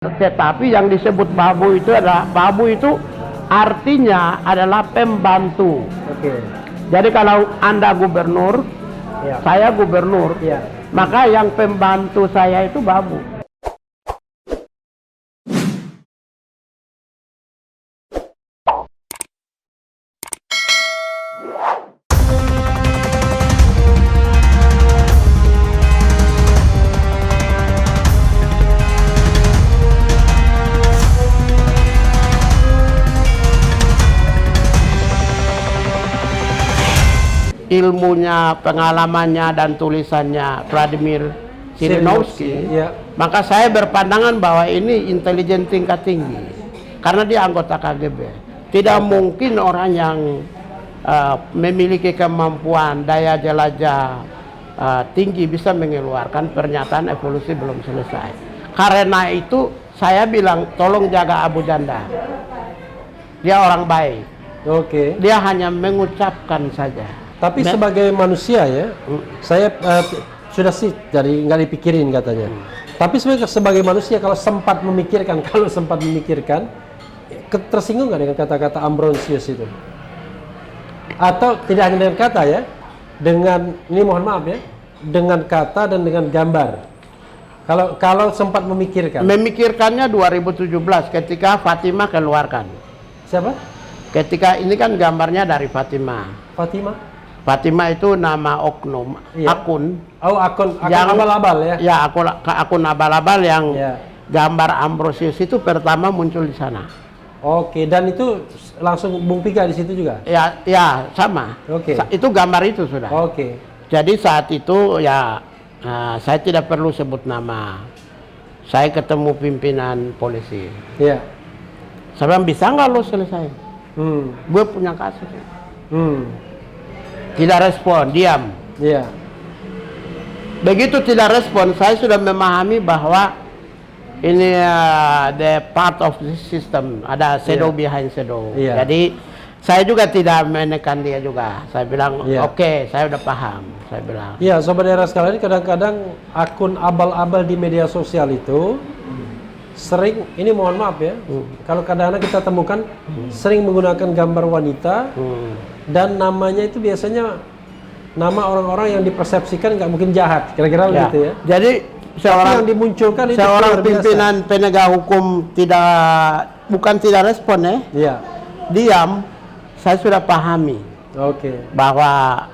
Tetapi yang disebut babu itu adalah artinya adalah pembantu. Oke. Jadi kalau Anda gubernur, Ya. saya gubernur, Ya. maka yang pembantu saya itu babu. Ilmunya, pengalamannya, dan tulisannya Vladimir Zhirinovsky, ya. maka saya berpandangan bahwa ini intelijen tingkat tinggi karena dia anggota KGB. Tidak mungkin orang yang memiliki kemampuan daya jelajah tinggi bisa mengeluarkan pernyataan evolusi belum selesai. Karena itu saya bilang tolong jaga Abu Janda. Dia orang baik. Oke. Dia hanya mengucapkan saja. Tapi sebagai manusia ya, saya sudah sih jadi nggak dipikirin katanya. Tapi sebagai manusia kalau sempat memikirkan, tersinggung nggak dengan kata-kata Ambrosius itu? Atau tidak hanya dengan kata ya, dengan ini mohon maaf ya, dengan kata dan dengan gambar. Kalau sempat memikirkan. Memikirkannya 2017 ketika Fatima keluarkan. Siapa? Ketika ini kan gambarnya dari Fatima. Fatima? Fatima itu nama oknum, iya. akun. Oh, akun yang abal-abal ya? Ya, akun abal-abal yang ya. Gambar Ambrosius itu pertama muncul di sana. Oke, dan itu langsung Bung Pika di situ juga? Ya, sama. Oke. Itu gambar itu sudah. Oke. Jadi saat itu ya saya tidak perlu sebut nama. Saya ketemu pimpinan polisi. Iya. Saya bilang, bisa nggak lo selesai? Gue punya kasus. Tidak respon, diam. Iya. Begitu tidak respon, saya sudah memahami bahwa ini the part of the system, ada shadow behind shadow. Iya. Jadi saya juga tidak menekan dia juga. Saya bilang oke, saya udah paham. Saya bilang. Iya, sobat daerah sekalian, kadang-kadang akun abal-abal di media sosial itu sering, ini mohon maaf ya, kalau kadang-kadang kita temukan sering menggunakan gambar wanita dan namanya itu biasanya nama orang-orang yang dipersepsikan nggak mungkin jahat, kira-kira begitu ya. Jadi yang dimunculkan itu seorang pimpinan penegak hukum bukan tidak respon ya, iya. Diam. Saya sudah pahami bahwa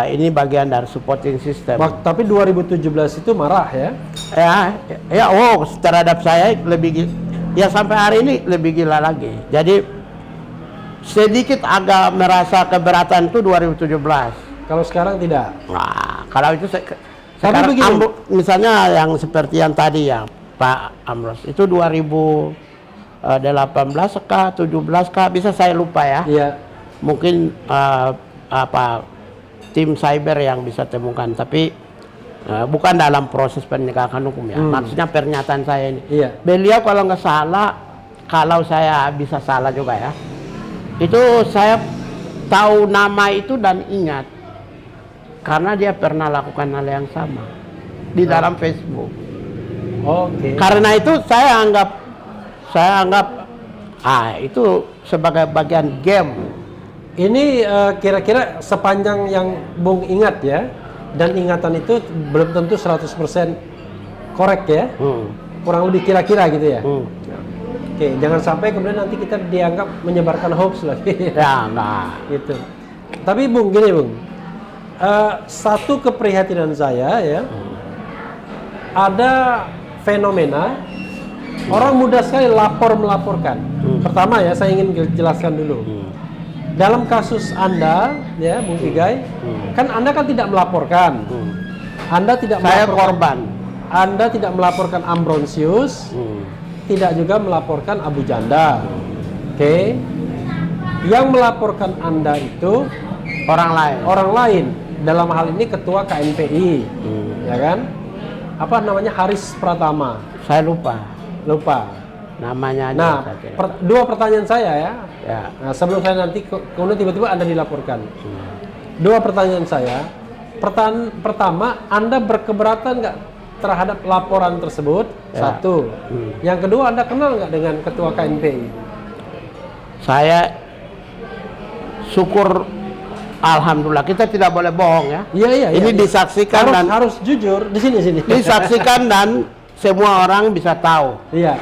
ini bagian dari supporting system. Tapi 2017 itu marah ya? Terhadap saya lebih, ya sampai hari ini lebih gila lagi. Jadi sedikit agak merasa keberatan itu 2017. Kalau sekarang tidak? Nah, kalau itu sekarang misalnya yang seperti yang tadi ya Pak Amros itu 2018 kah 17 kah bisa saya lupa ya. Iya. Mungkin tim cyber yang bisa temukan, tapi bukan dalam proses penegakan hukum ya. Maksudnya pernyataan saya ini. Iya. Beliau kalau nggak salah, kalau saya bisa salah juga ya, itu saya tahu nama itu dan ingat karena dia pernah lakukan hal yang sama di dalam Facebook. Karena itu saya anggap itu sebagai bagian game. Ini kira-kira sepanjang yang Bung ingat ya, dan ingatan itu belum tentu 100% korek ya, kurang lebih kira-kira gitu ya. Oke, jangan sampai kemudian nanti kita dianggap menyebarkan hoax lagi. Ya, enggak. Gitu. Tapi Bung, gini Bung, satu keprihatinan saya ya, ada fenomena orang mudah sekali melaporkan. Pertama ya, saya ingin jelaskan dulu. Dalam kasus Anda, ya Bung Pigai, kan Anda kan tidak melaporkan. Anda tidak saya melaporkan, korban. Anda tidak melaporkan Ambrosius, tidak juga melaporkan Abu Janda. Oke. Yang melaporkan Anda itu orang lain. Dalam hal ini Ketua KNPI, ya kan? Apa namanya, Haris Pratama? Saya lupa namanya. Nah, dua pertanyaan saya ya. Nah, sebelum saya nanti kemudian tiba-tiba Anda dilaporkan. Dua pertanyaan saya. Pertama, Anda berkeberatan nggak terhadap laporan tersebut? Ya. Satu. Yang kedua, Anda kenal nggak dengan Ketua KNPI? Saya syukur, alhamdulillah, kita tidak boleh bohong ya. Iya. Ini disaksikan dan harus jujur di sini. disaksikan dan semua orang bisa tahu. Iya.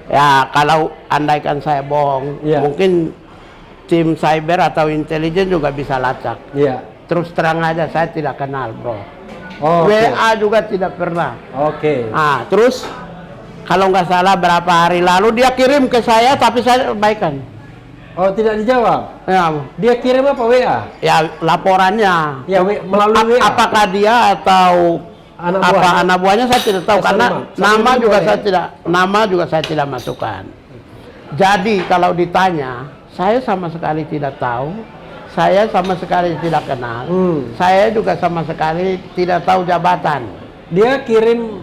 Ya, kalau andaikan saya bohong, Iya. mungkin tim cyber atau intelijen juga bisa lacak. Iya. Terus terang aja, saya tidak kenal, bro. Oh, oke. WA juga tidak pernah. Oke. Ah, terus kalau nggak salah berapa hari lalu dia kirim ke saya, tapi saya abaikan. Oh, tidak dijawab. Ya, Dia kirim apa, WA? ya laporannya. Ya, melalui WA. Apakah dia atau anak buahnya saya tidak tahu, karena nama juga saya tidak masukkan. Jadi kalau ditanya, saya sama sekali tidak tahu, saya sama sekali tidak kenal, saya juga sama sekali tidak tahu jabatan. Dia kirim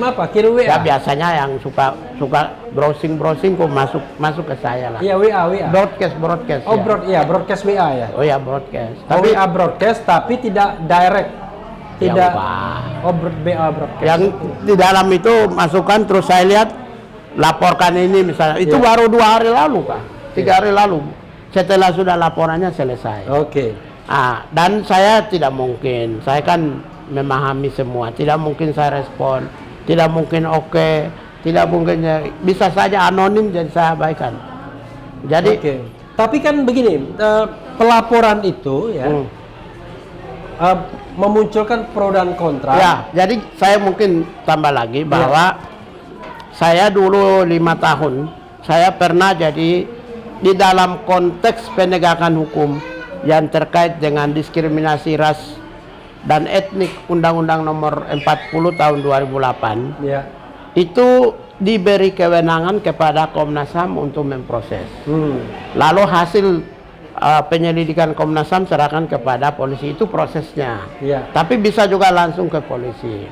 apa? Kirim WA. Ya biasanya yang suka browsing kok masuk ke saya lah. Iya, WA. Broadcast. Oh, ya. broadcast WA ya. Oh ya, broadcast. Tapi WA broadcast tapi tidak direct. Tidak. BA broadcast. Yang di dalam itu masukan, terus saya lihat laporkan ini misalnya. Itu baru 2 hari lalu, Pak. 3 hari lalu. Setelah sudah laporannya selesai. Oke. Dan saya tidak mungkin. Saya kan memahami semua. Tidak mungkin saya respon. Tidak mungkin tidak mungkin bisa saja anonim, jadi saya abaikan. Jadi tapi kan begini, pelaporan itu ya memunculkan pro dan kontra. Ya, jadi saya mungkin tambah lagi bahwa saya dulu 5 tahun saya pernah jadi di dalam konteks penegakan hukum yang terkait dengan diskriminasi ras dan etnik, Undang-Undang Nomor 40 Tahun 2008. Ya. Itu diberi kewenangan kepada Komnas HAM untuk memproses. Lalu hasil penyelidikan Komnas HAM serahkan kepada polisi, itu prosesnya. Ya. Tapi bisa juga langsung ke polisi.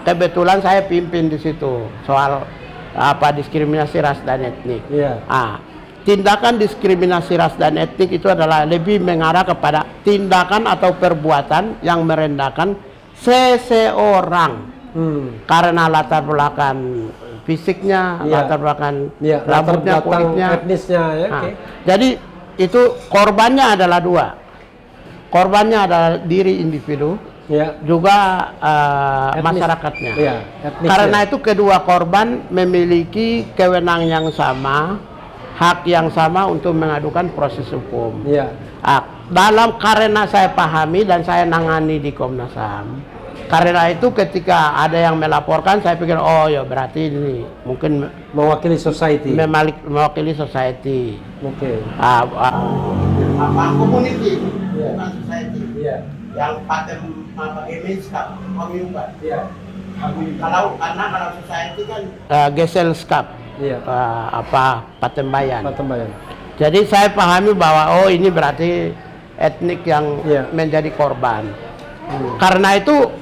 Kebetulan saya pimpin di situ soal diskriminasi ras dan etnik. Ya. Tindakan diskriminasi ras dan etnik itu adalah lebih mengarah kepada tindakan atau perbuatan yang merendahkan seseorang karena latar belakang fisiknya, latar belakang rambutnya, kulitnya, etnisnya. Ya, jadi itu korbannya adalah 2. Korbannya adalah diri individu, juga masyarakatnya. Karena itu kedua korban memiliki kewenangan yang sama, hak yang sama untuk mengadukan proses hukum. Karena saya pahami dan saya nangani di Komnas HAM. Karena itu ketika ada yang melaporkan, saya pikir berarti ini mungkin mewakili society. Mewakili society. Oke. Community, bukan society. Yang paten image mengubah. Kalau society kan Gesellschaft. Patembayan. Jadi saya pahami bahwa ini berarti etnik yang menjadi korban. Karena itu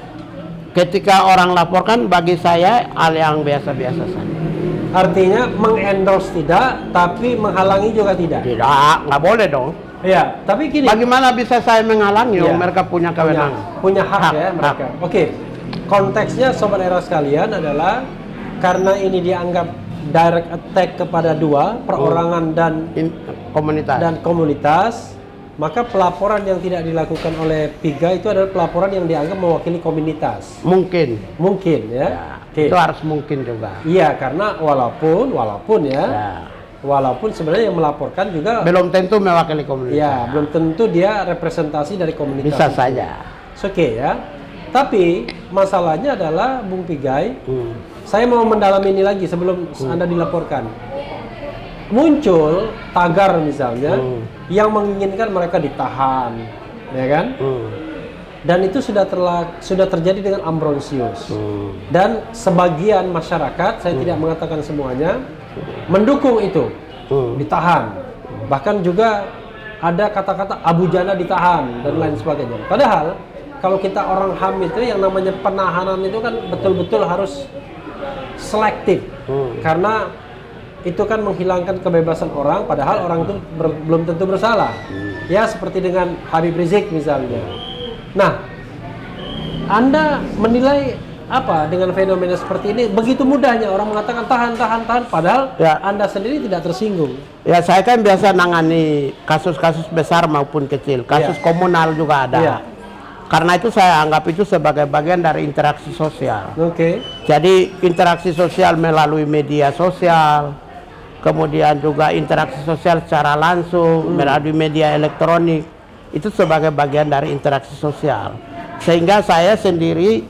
ketika orang laporkan, bagi saya hal yang biasa-biasa saja. Artinya mengendorse tidak, tapi menghalangi juga tidak. Tidak, nggak boleh dong. Iya, tapi gini. Bagaimana bisa saya menghalangi? Mereka punya kewenangan. Punya hak ya mereka. Oke. Konteksnya Sobat Era sekalian adalah karena ini dianggap direct attack kepada 2, perorangan dan komunitas, maka pelaporan yang tidak dilakukan oleh PIGA itu adalah pelaporan yang dianggap mewakili komunitas. Mungkin ya. Itu harus mungkin juga. Iya, karena walaupun sebenarnya yang melaporkan juga belum tentu mewakili komunitas. Iya, belum tentu dia representasi dari komunitas. Bisa saja. Oke ya. Tapi masalahnya adalah Bung Pigai, saya mau mendalami ini lagi sebelum Anda dilaporkan. Muncul tagar misalnya yang menginginkan mereka ditahan, ya kan? Dan itu sudah terjadi dengan ambrosius. Dan sebagian masyarakat, saya tidak mengatakan semuanya, mendukung itu, ditahan. Bahkan juga ada kata-kata Abu Jana ditahan dan lain sebagainya. Padahal kalau kita orang HAM itu yang namanya penahanan itu kan betul-betul harus selektif, karena itu kan menghilangkan kebebasan orang, padahal orang itu belum tentu bersalah. Ya, seperti dengan Habib Rizik misalnya. Nah, Anda menilai apa dengan fenomena seperti ini begitu mudahnya orang mengatakan tahan, padahal Ya. Anda sendiri tidak tersinggung. Ya saya kan biasa nangani kasus-kasus besar maupun kecil, kasus komunal juga ada. Iya. Karena itu saya anggap itu sebagai bagian dari interaksi sosial. Oke. Jadi interaksi sosial melalui media sosial, kemudian juga interaksi sosial secara langsung melalui media elektronik, itu sebagai bagian dari interaksi sosial. Sehingga saya sendiri,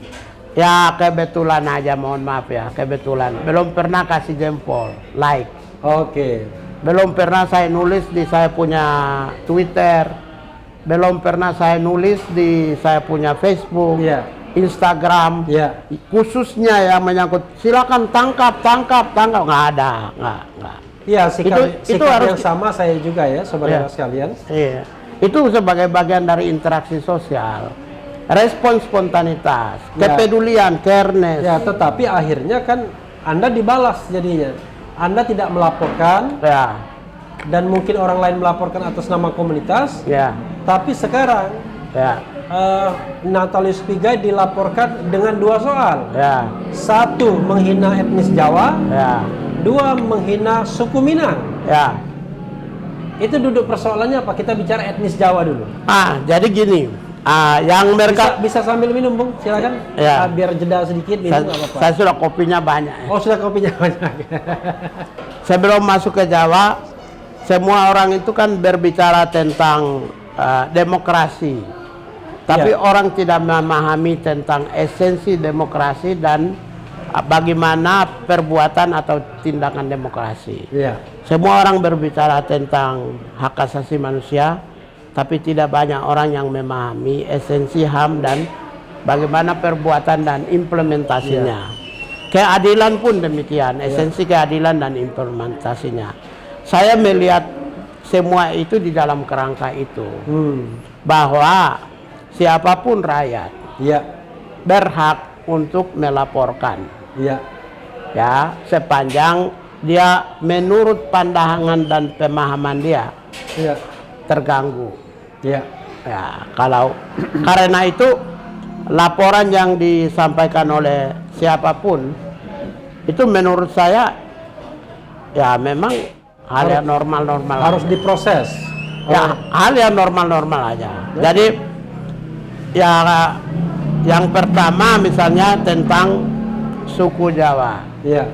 ya kebetulan aja, mohon maaf ya, kebetulan belum pernah kasih jempol, like. Oke. Belum pernah saya nulis di saya punya Twitter, belum pernah saya nulis di saya punya Facebook, Iya. Instagram, Iya. khususnya yang menyangkut silakan tangkap, nggak ada, nggak. Iya, sikap Itu yang harus sama saya juga ya, saudara Iya. sekalian. Iya, itu sebagai bagian dari interaksi sosial, respon spontanitas, Ya. kepedulian, careness. Ya, tetapi akhirnya kan Anda dibalas jadinya. Anda tidak melaporkan Ya, dan mungkin orang lain melaporkan atas nama komunitas, ya, tapi sekarang ya, Natalis Pigai dilaporkan dengan 2 soal. ya, 1 menghina etnis Jawa, ya, 2 menghina suku Minang. ya. Itu duduk persoalannya apa? Kita bicara etnis Jawa dulu. Jadi gini, yang mereka Bisa sambil minum, Bung, silakan. Ya. Biar jeda sedikit minum nggak apa-apa. saya sudah kopinya banyak. Oh, sudah kopinya banyak. Sebelum masuk ke Jawa, semua orang itu kan berbicara tentang demokrasi. Tapi Ya. orang tidak memahami tentang esensi demokrasi dan bagaimana perbuatan atau tindakan demokrasi. Iya. Semua orang berbicara tentang hak asasi manusia, tapi tidak banyak orang yang memahami esensi HAM dan bagaimana perbuatan dan implementasinya. Keadilan pun demikian, esensi keadilan dan implementasinya. Saya melihat semua itu di dalam kerangka itu, bahwa siapapun rakyat Iya. berhak untuk melaporkan, Iya. ya, sepanjang dia menurut pandangan dan pemahaman dia Iya. terganggu. Iya. Ya, kalau karena itu laporan yang disampaikan oleh siapapun itu menurut saya ya memang hal yang normal-normal Harus aja. diproses. Ya, hal yang normal-normal aja. Jadi ya yang pertama misalnya tentang suku Jawa. Iya.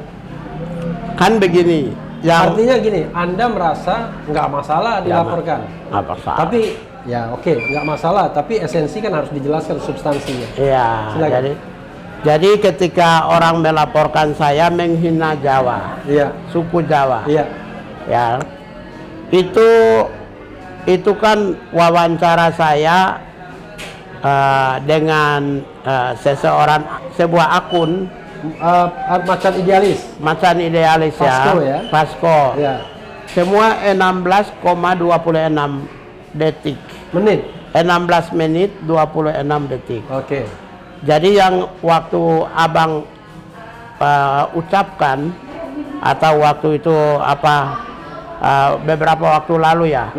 Kan begini, yang Artinya gini, Anda merasa nggak masalah dilaporkan. apa salah? Tapi ya oke, nggak masalah. Tapi esensi kan harus dijelaskan substansinya. Iya, Silakan. jadi ketika orang melaporkan saya menghina Jawa, Iya. suku Jawa, Iya. ya, itu kan wawancara saya dengan sebuah akun Macan idealis. macan idealis Vasco ya? Vasco. Iya. Semua 16,26 detik. Menit. 16 menit 26 detik. Oke. Jadi yang waktu abang ucapkan atau waktu itu beberapa waktu lalu ya,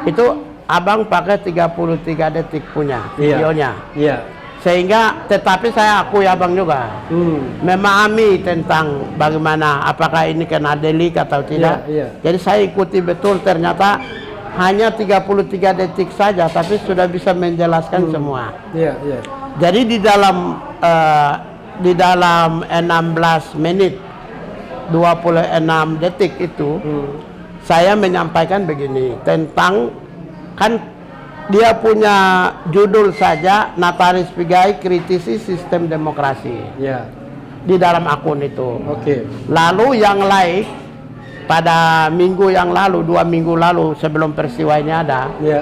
itu abang pakai 33 detik punya videonya. Iya. Sehingga tetapi saya akui abang juga memahami tentang bagaimana apakah ini kena delik atau tidak. Iya, iya. Jadi saya ikuti betul, ternyata hanya 33 detik saja tapi sudah bisa menjelaskan semua. Iya. Iya. Jadi di dalam 16 menit 26 detik itu saya menyampaikan begini tentang, kan dia punya judul saja, Natalis Pigai kritisi sistem demokrasi, Iya. di dalam akun itu. Oke. Lalu yang like pada minggu yang lalu, 2 minggu lalu sebelum peristiwa ini ada, Iya.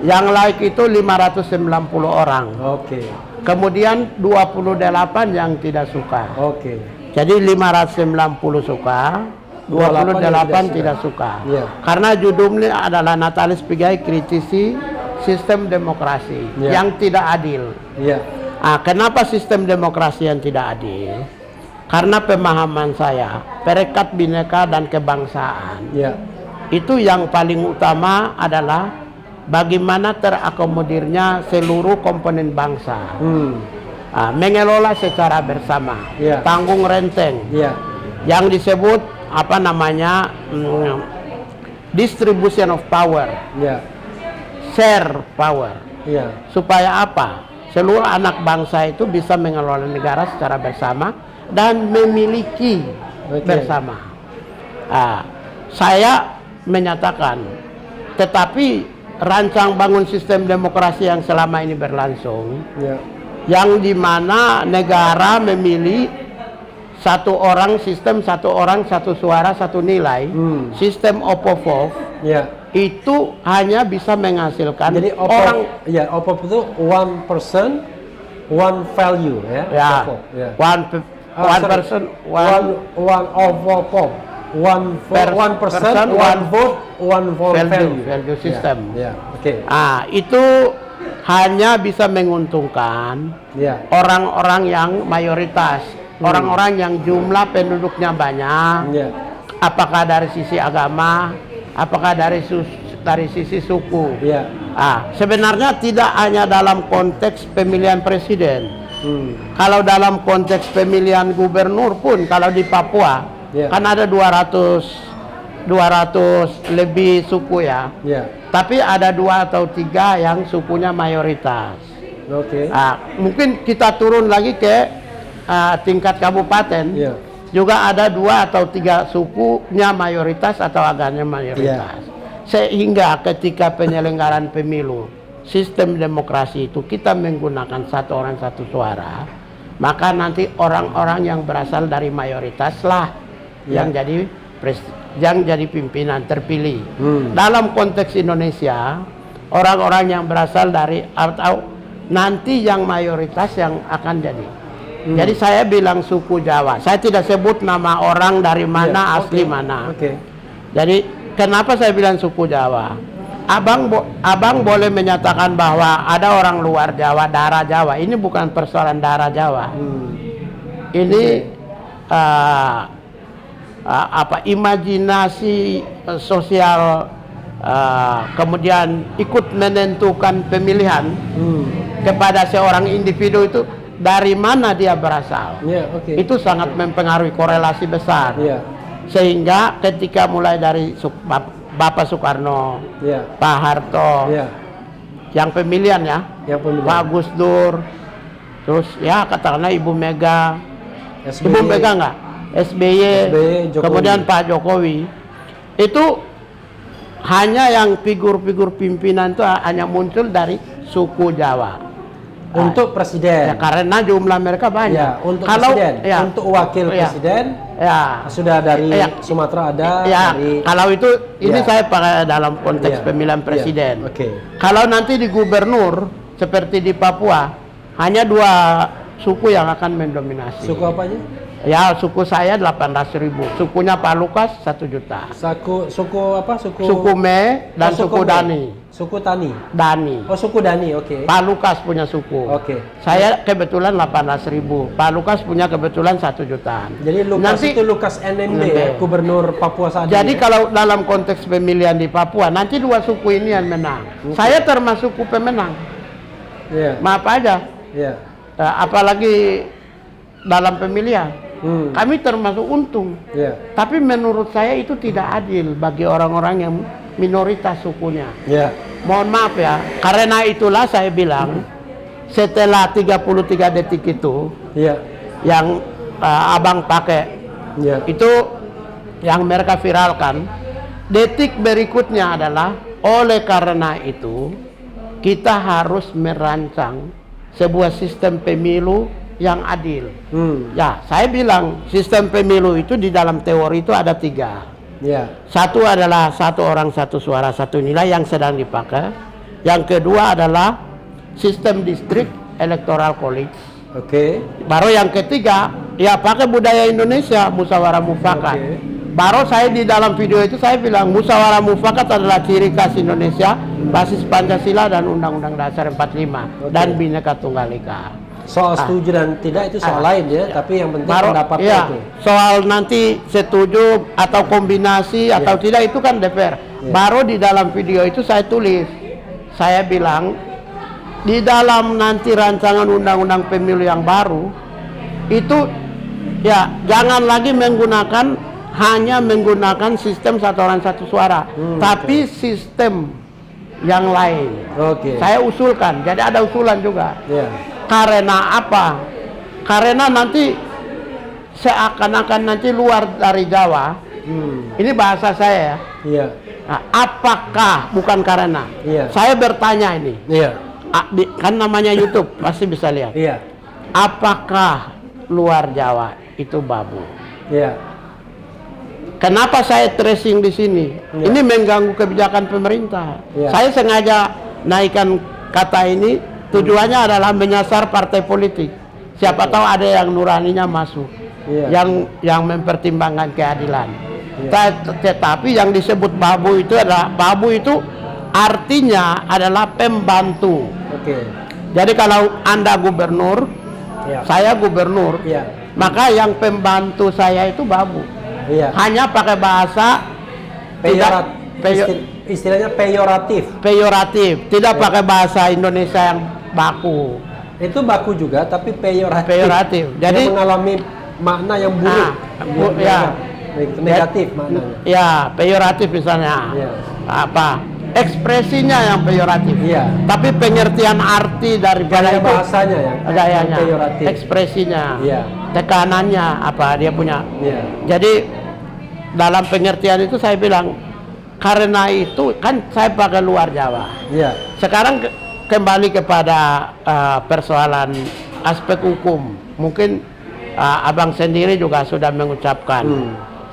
yang like itu 590 orang. Oke. Kemudian 28 yang tidak suka. Oke. Jadi 590 suka, 28 tidak suka. Iya. Karena judulnya adalah Natalis Pigai kritisi sistem demokrasi Iya. yang tidak adil. Iya. Kenapa sistem demokrasi yang tidak adil? Karena pemahaman saya, perekat bineka dan kebangsaan. Iya. Itu yang paling utama adalah bagaimana terakomodirnya seluruh komponen bangsa. mengelola secara bersama, Ya. tanggung renteng, Ya. yang disebut apa namanya distribution of power, Ya. share power, Ya. supaya apa? Seluruh anak bangsa itu bisa mengelola negara secara bersama dan memiliki Oke. bersama. Saya menyatakan, tetapi rancang bangun sistem demokrasi yang selama ini berlangsung, Ya. yang dimana negara memilih satu orang sistem, satu orang satu suara satu nilai, sistem Opopov, Ya. itu hanya bisa menghasilkan Jadi orang OPOP itu one person, one value ya. ya OPOP, ya. one Sorry. person one OPOP. One person, person, one vote, one value value. system. Ya. Oke. Itu hanya bisa menguntungkan Ya. orang-orang yang mayoritas, orang-orang yang jumlah penduduknya banyak, Ya. apakah dari sisi agama, apakah dari sisi suku. Ya. Sebenarnya tidak hanya dalam konteks pemilihan presiden. Kalau dalam konteks pemilihan gubernur pun, kalau di Papua, kan ada 200 lebih suku ya. Ya. Tapi ada 2 atau 3 yang sukunya mayoritas. Oke. Mungkin kita turun lagi ke tingkat kabupaten. Ya. Juga ada 2 atau 3 sukunya mayoritas atau agamanya mayoritas. Sehingga ketika penyelenggaraan pemilu, sistem demokrasi itu kita menggunakan satu orang satu suara, maka nanti orang-orang yang berasal dari mayoritas lah yang jadi pimpinan terpilih. Dalam konteks Indonesia, orang-orang yang berasal dari atau nanti yang mayoritas yang akan jadi. Jadi saya bilang suku Jawa. Saya tidak sebut nama orang dari mana, asli mana. Jadi kenapa saya bilang suku Jawa? Abang boleh menyatakan bahwa ada orang luar Jawa, darah Jawa. Ini bukan persoalan darah Jawa. Ini imajinasi sosial, kemudian ikut menentukan pemilihan kepada seorang individu itu dari mana dia berasal. Itu sangat mempengaruhi, korelasi besar. Sehingga ketika mulai dari Bapak Soekarno, Pak Harto, yang pemilihan ya, Pak Gus Dur, terus ya katakanlah Ibu Mega, Ibu Mega enggak? SBY, kemudian Pak Jokowi, itu hanya yang figur-figur pimpinan itu hanya muncul dari suku Jawa. Untuk presiden. Ya, karena jumlah mereka banyak. Ya, untuk presiden, untuk wakil presiden, sudah dari Sumatera ada. Dari, kalau itu ini saya pakai dalam konteks pemilihan presiden. Kalau nanti di gubernur seperti di Papua, hanya 2 suku yang akan mendominasi. Suku apanya? Ya, suku saya 18.000, sukunya Pak Lukas 1 juta. Suku apa? Suku Me dan suku Dani. Suku Tani. Dani. Oh, suku Dani, oke. Pak Lukas punya suku. Saya kebetulan 18.000. Pak Lukas punya kebetulan 1 jutaan. Jadi Lukas itu Lukas NMB ya, Gubernur Papua saat ini. Jadi kalau dalam konteks pemilihan di Papua, nanti 2 suku ini yang menang. Saya termasuk suku pemenang. Maaf aja. Apalagi dalam pemilihan. Kami termasuk untung. Tapi menurut saya itu tidak adil bagi orang-orang yang minoritas sukunya. Mohon maaf ya, karena itulah saya bilang setelah 33 detik itu yang abang pakai itu yang mereka viralkan, detik berikutnya adalah oleh karena itu kita harus merancang sebuah sistem pemilu yang adil. Ya, saya bilang sistem pemilu itu di dalam teori itu ada 3. Satu adalah satu orang satu suara satu nilai yang sedang dipakai. Yang kedua adalah sistem distrik electoral college. Baru yang ketiga, ya pakai budaya Indonesia, musyawarah mufakat. Baru saya di dalam video itu saya bilang musyawarah mufakat adalah ciri khas Indonesia, basis Pancasila dan Undang-Undang Dasar 45 dan Bhinneka Tunggal Ika. Soal setuju dan tidak itu soal lain ya, tapi yang penting pendapatnya itu. Soal nanti setuju atau kombinasi atau tidak itu kan DPR. Baru di dalam video itu saya tulis, saya bilang di dalam nanti rancangan undang-undang pemilu yang baru itu ya jangan lagi hanya menggunakan sistem satu orang satu suara, tapi sistem yang lain. Saya usulkan, jadi ada usulan juga. Karena apa? Karena nanti seakan-akan nanti luar dari Jawa. Ini bahasa saya ya. Nah, apakah bukan karena? Saya bertanya ini. Kan namanya YouTube pasti bisa lihat. Apakah luar Jawa itu babu? Kenapa saya tracing di sini? Ini mengganggu kebijakan pemerintah. Saya sengaja naikkan kata ini, tujuannya adalah menyasar partai politik. Siapa tahu ada yang nuraninya masuk, yang mempertimbangkan keadilan. Tetapi yang disebut babu itu artinya adalah pembantu. Jadi kalau Anda gubernur, saya gubernur, maka yang pembantu saya itu babu. Hanya pakai bahasa istilahnya peyoratif. Tidak pakai bahasa Indonesia yang baku. Itu baku juga, tapi peyoratif. Jadi dia mengalami makna yang buruk. Negatif maknanya. Ya, peyoratif misalnya. Apa? Ekspresinya yang peyoratif. Tapi pengertian arti daripada itu bahasanya ya. Gayanya, peyoratif. Ekspresinya. Tekanannya apa dia punya. Jadi dalam pengertian itu saya bilang karena itu kan saya pakai luar Jawa. Sekarang kembali kepada persoalan aspek hukum. Mungkin abang sendiri juga sudah mengucapkan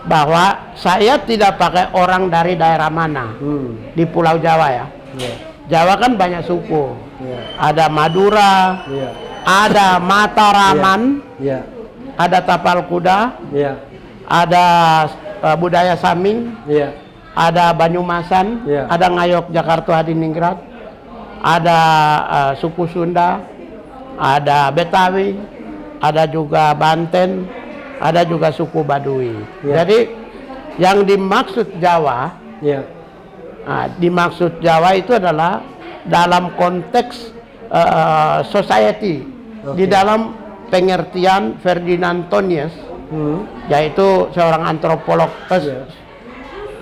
bahwa saya tidak pakai orang dari daerah mana di Pulau Jawa ya. Jawa kan banyak suku. Ada Madura, ada Mataraman, ada Tapal Kuda, ada budaya Samin, ada Banyumasan, ada Ngayok Jakarta Hadiningrat, ada suku Sunda, ada Betawi, ada juga Banten, ada juga suku Baduy. Jadi yang dimaksud Jawa, dimaksud Jawa itu adalah dalam konteks society, di dalam pengertian Ferdinand Tönnies, yaitu seorang antropolog,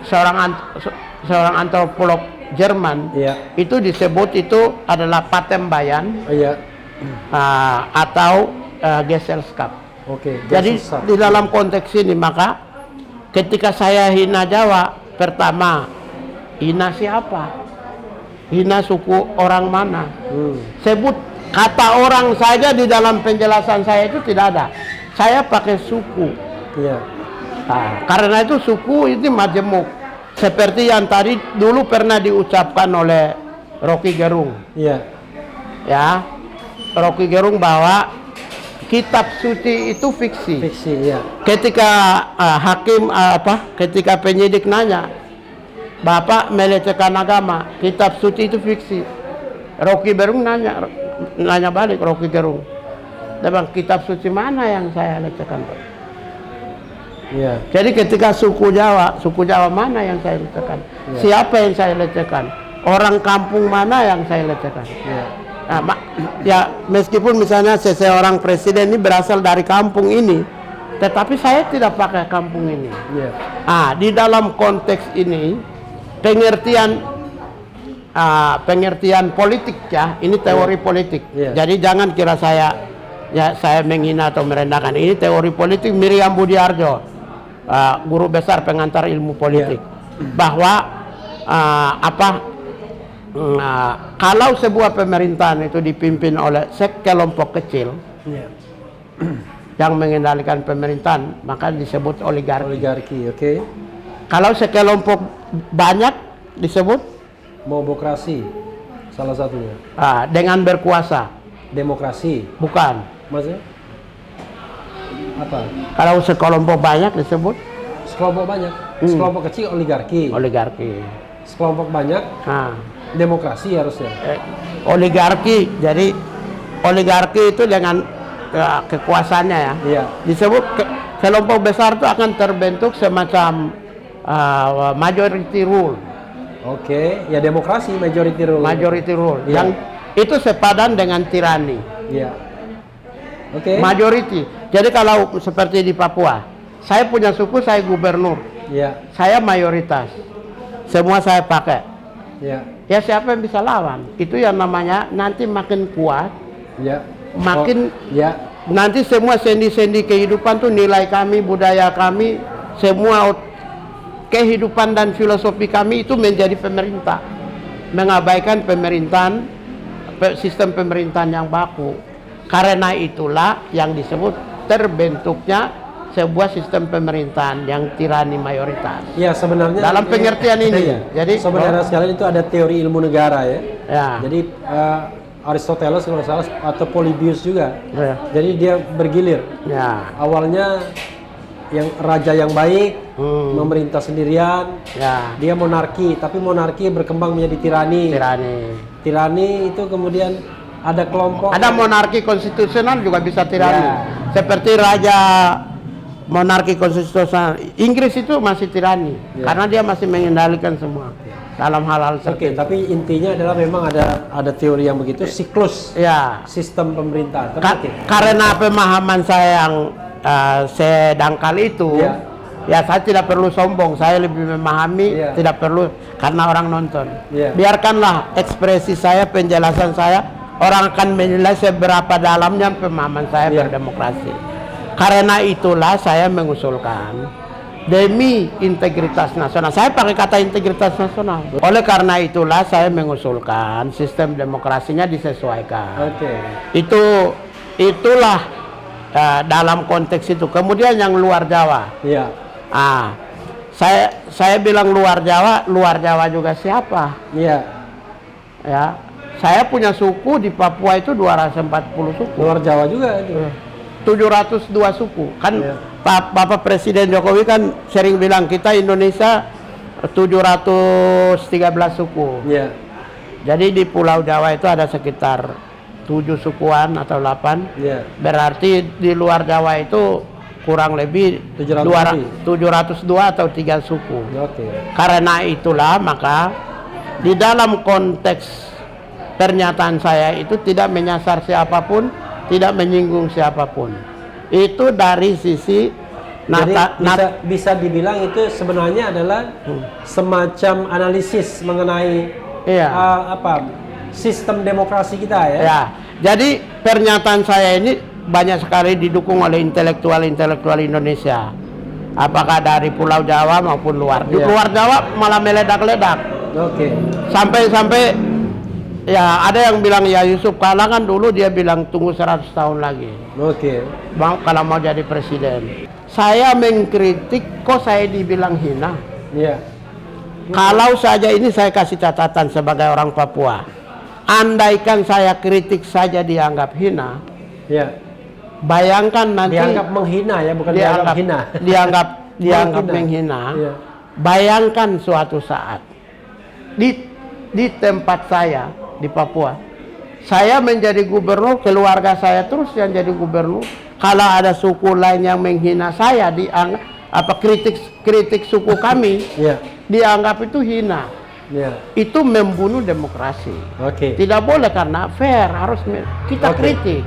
seorang antropolog Jerman, itu disebut itu adalah Patembayan atau Gesellschaft. Jadi di dalam konteks ini maka ketika saya hina Jawa, pertama hina siapa? Hina suku orang mana? Sebut kata orang saja di dalam penjelasan saya itu tidak ada. Saya pakai suku. Karena itu suku ini majemuk. Seperti yang tadi dulu pernah diucapkan oleh Rocky Gerung. Rocky Gerung bahwa kitab suci itu fiksi. Ketika ketika penyidik nanya, Bapak melecehkan agama, kitab suci itu fiksi. Rocky Gerung nanya balik Rocky Gerung. Dia bilang, kitab suci mana yang saya lecehkan? Jadi ketika suku Jawa mana yang saya lecehkan? Siapa yang saya lecehkan? Orang kampung mana yang saya lecehkan? Meskipun misalnya seseorang presiden ini berasal dari kampung ini, tetapi saya tidak pakai kampung ini. Di dalam konteks ini pengertian politik ya, ini teori politik. Jadi jangan kira saya menghina atau merendahkan. Ini teori politik Miriam Budiarjo, guru besar pengantar ilmu politik, bahwa kalau sebuah pemerintahan itu dipimpin oleh sekelompok kecil yang mengendalikan pemerintahan, maka disebut oligarki. Kalau sekelompok banyak disebut mobokrasi, salah satunya. Dengan berkuasa. Demokrasi. Bukan. Maksudnya apa? Kalau sekelompok banyak disebut sekelompok banyak. Sekelompok kecil oligarki. Sekelompok banyak demokrasi harusnya. Oligarki. Jadi oligarki itu dengan kekuasaannya ya. Disebut kelompok besar itu akan terbentuk semacam majority rule. Ya demokrasi majority rule. Majority rule. itu sepadan dengan tirani. Ya. Oke. Majority. Jadi kalau seperti di Papua, saya punya suku, saya gubernur, Ya. saya mayoritas, semua saya pakai. Ya. Ya siapa yang bisa lawan? Itu yang namanya nanti makin kuat, Ya. makin Ya. nanti semua sendi-sendi kehidupan tuh nilai kami, budaya kami, semua kehidupan dan filosofi kami itu menjadi pemerintah, mengabaikan pemerintahan, sistem pemerintahan yang baku. Karena itulah yang disebut terbentuknya sebuah sistem pemerintahan yang tirani mayoritas. Ya, sebenarnya Dalam pengertian ini, ya. jadi sebenarnya sekalian itu ada teori ilmu negara ya. Ya. Jadi Aristoteles kalau nggak salah atau Polybius juga. Ya. Jadi dia bergilir. Ya. Awalnya yang raja yang baik memerintah sendirian. Ya. Dia monarki, tapi monarki berkembang menjadi tirani. Tirani. Tirani itu kemudian ada kelompok. Ada monarki konstitusional juga bisa tirani. Ya. Seperti raja monarki konstitusional Inggris itu masih tirani, Ya. karena dia masih mengendalikan semua dalam hal-hal Oke, tertentu. tapi intinya adalah memang ada teori yang begitu, siklus Ya. sistem pemerintahan. Karena pemahaman saya yang sedangkal itu, ya saya tidak perlu sombong, saya lebih memahami, tidak perlu karena orang nonton. Biarkanlah ekspresi saya, penjelasan saya, orang akan menilai seberapa dalamnya pemahaman saya berdemokrasi. Karena itulah saya mengusulkan demi integritas nasional. Saya pakai kata integritas nasional. Oleh karena itulah saya mengusulkan sistem demokrasinya disesuaikan. Oke. Itulah dalam konteks itu. Kemudian yang luar Jawa. Iya. Saya bilang luar Jawa juga siapa? Iya. Ya. Saya punya suku di Papua itu 240 suku. Luar Jawa juga itu. 702 suku. Kan Bapak Presiden Jokowi kan sering bilang kita Indonesia 713 suku. Iya. Jadi di Pulau Jawa itu ada sekitar 7 sukuan atau 8. Iya. Berarti di luar Jawa itu kurang lebih 702 atau 3 suku. Oke. Karena itulah maka di dalam konteks pernyataan saya itu tidak menyasar siapapun, tidak menyinggung siapapun. Itu dari sisi bisa dibilang itu sebenarnya adalah semacam analisis mengenai sistem demokrasi kita ya. Ya. Jadi pernyataan saya ini banyak sekali didukung oleh intelektual Indonesia. Apakah dari Pulau Jawa maupun luar. Di luar Jawa malah meledak-ledak. Oke. Sampai ya ada yang bilang ya Yusuf Kala kan dulu dia bilang tunggu 100 tahun lagi. Oke. Kalau mau jadi presiden. Saya mengkritik kok saya dibilang hina. Iya. Kalau saja ini saya kasih catatan sebagai orang Papua. Andaikan saya kritik saja dianggap hina. Iya. Bayangkan nanti dianggap menghina ya, bukan dianggap hina. Dianggap menghina. Iya. Bayangkan suatu saat di tempat saya di Papua, saya menjadi gubernur, keluarga saya terus yang jadi gubernur. Kalau ada suku lain yang menghina saya, dianggap kritik suku kami, dianggap itu hina. Itu membunuh demokrasi. Tidak boleh karena fair, harus kita kritik.